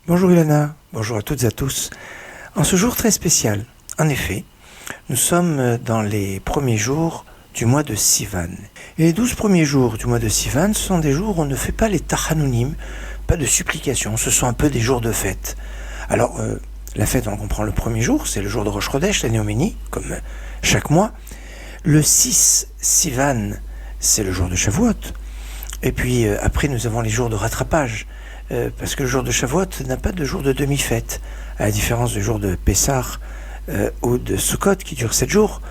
Bonjour Ilana, bonjour à toutes et à tous. En ce jour très spécial, en effet, nous sommes dans les premiers jours du mois de Sivan. Et les 12 premiers jours du mois de Sivan, ce sont des jours où on ne fait pas les tachanunim, pas de supplications, ce sont un peu des jours de fête. Alors, la fête, on comprend le premier jour, c'est le jour de Rosh Chodesh, la Néoménie, comme chaque mois. Le 6 Sivan, c'est le jour de Shavuot. Et puis après, nous avons les jours de rattrapage. Parce que le jour de Shavuot n'a pas de jour de demi-fête, à la différence du jour de Pessah ou de Sukkot qui dure 7 jours.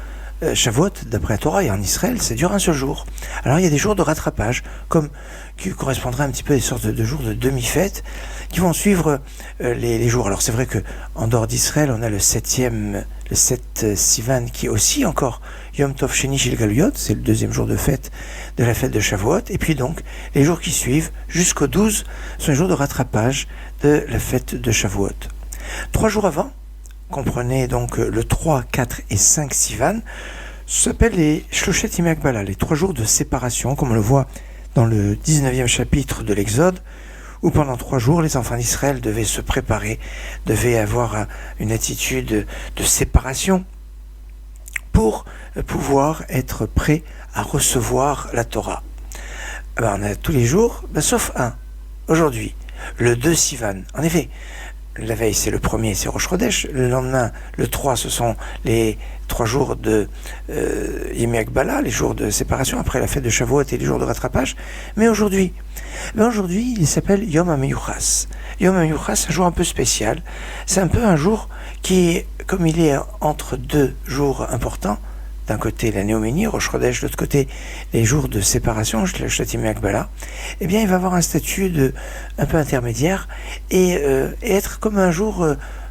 Shavuot, d'après la Torah et en Israël, ça dure un seul jour. Alors il y a des jours de rattrapage, qui correspondraient un petit peu à des sortes de jours de demi-fête, qui vont suivre les jours. Alors c'est vrai que en dehors d'Israël, on a le 7 Sivan, qui est aussi encore Yom Tov Sheni Shel Galuyot, c'est le deuxième jour de fête de la fête de Shavuot. Et puis donc, les jours qui suivent, jusqu'au 12, sont les jours de rattrapage de la fête de Shavuot. 3 jours avant, comprenez donc le 3, 4 et 5 Sivan, s'appellent les Shloshet Yimei Hagbala, les 3 jours de séparation, comme on le voit dans le 19e chapitre de l'Exode, où pendant 3 jours, les enfants d'Israël devaient se préparer, devaient avoir une attitude de séparation pour pouvoir être prêts à recevoir la Torah. Alors, on a tous les jours, sauf un, aujourd'hui, le 2 Sivan. En effet, la veille, c'est le premier, c'est Rosh Chodesh. Le lendemain, le 3, ce sont les 3 jours de Yimei Hagbala, les jours de séparation, après la fête de Shavuot et les jours de rattrapage. Mais aujourd'hui, il s'appelle Yom HaMeyuchas. Yom HaMeyuchas, un jour un peu spécial. C'est un peu un jour qui, comme il est entre 2 jours importants, d'un côté la Néoménie, Rosh Chodesh, de l'autre côté les jours de séparation, le Yimei Hagbala, eh bien il va avoir un statut un peu intermédiaire et être comme un jour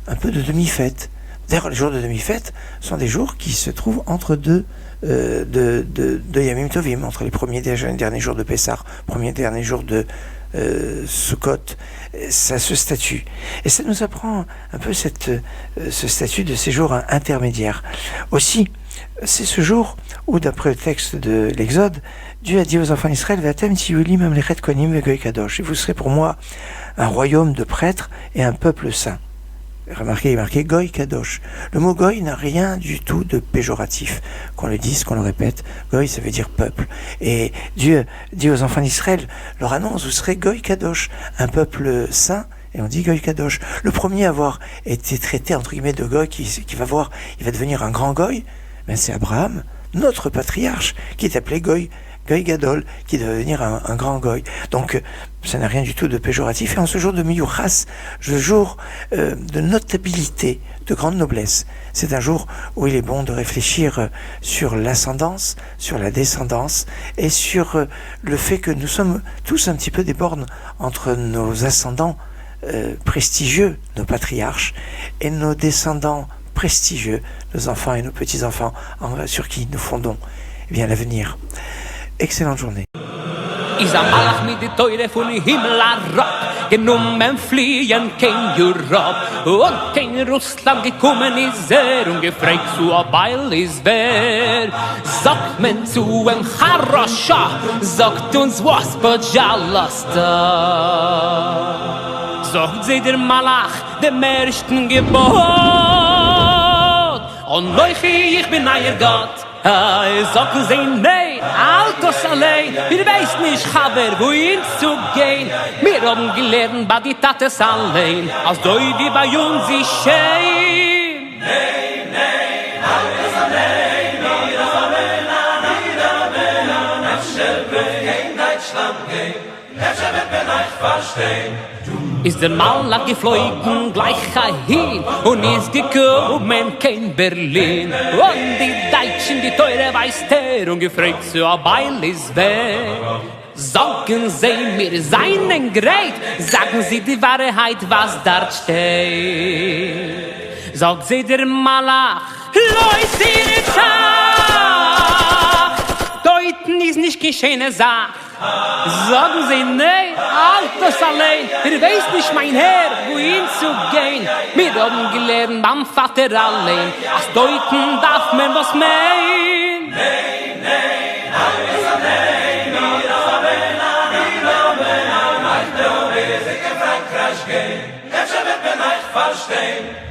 un peu de demi-fête. D'ailleurs, les jours de demi-fête sont des jours qui se trouvent entre deux Yamim Tovim, entre les premiers et les derniers jours de Pessah, premiers et derniers jours de Sukkot. Ça se statut. Et ça nous apprend un peu ce statut de ces jours intermédiaires. Aussi, c'est ce jour où, d'après le texte de l'Exode, Dieu a dit aux enfants d'Israël, Vatem tiyuli mamlechet kohanim vegoy kadosh. Et vous serez pour moi un royaume de prêtres et un peuple saint. Remarquez, il est marqué Goy Kadosh. Le mot Goy n'a rien du tout de péjoratif. Qu'on le dise, qu'on le répète, Goy ça veut dire peuple. Et Dieu dit aux enfants d'Israël, leur annonce, vous serez Goy Kadosh, un peuple saint, et on dit Goy Kadosh. Le premier à avoir été traité, entre guillemets, de Goy, il va devenir un grand Goy, c'est Abraham, notre patriarche, qui est appelé Goy Gadol, qui doit devenir un grand Goy. Donc, ça n'a rien du tout de péjoratif. Et en ce jour de Miyuchas, le jour de notabilité, de grande noblesse, c'est un jour où il est bon de réfléchir sur l'ascendance, sur la descendance, et sur le fait que nous sommes tous un petit peu des bornes entre nos ascendants prestigieux, nos patriarches, et nos descendants prestigieux, nos enfants et nos petits-enfants, sur qui nous fondons l'avenir. Excellente journée. Is a malach mit de teure von Himmel herab, genommen fliehen kein Europe, und kein Russland gekommen ist und gefragt zu a Beil ist sagt men zu en Harasha, sagt uns was Bajalasta. Sagt sie der Malach, dem ersten Gebot, und leuchi ich bin euer Gott. Sagen sie, nee, Altos allein, wir weiß nicht, Chaber, wohin zu gehen. Wir haben gelernt, bei die Tates allein, als doi wie bei uns ist schön. Nee, Altos allein, wir haben Nefscher wird kein Deutschland gehen, Nefscher wird mir nicht verstehen. Ist der Malach geflogen gleich hin und ist gekommen kein Berlin. Und die Deutschen, die teure Weißter und gefragt so a Beil ist wer. Sagen sie mir seinen Gerät, sagen sie die Wahrheit, was dort steht. Sagt sie der Malach, Leute, ihre Tag, deuten ist nicht geschehene Sache. Sagen sie, nee, Altes allein, ihr weißt nicht, mein Herr, wohin zu gehen. Wir haben gelernt beim Vater allein, als deuten darf man was meinen. Nee, Altes allein, wir haben, wir haben, wir haben, wir haben, wir haben, nicht gehen, Nefsche wird mir nicht verstehen.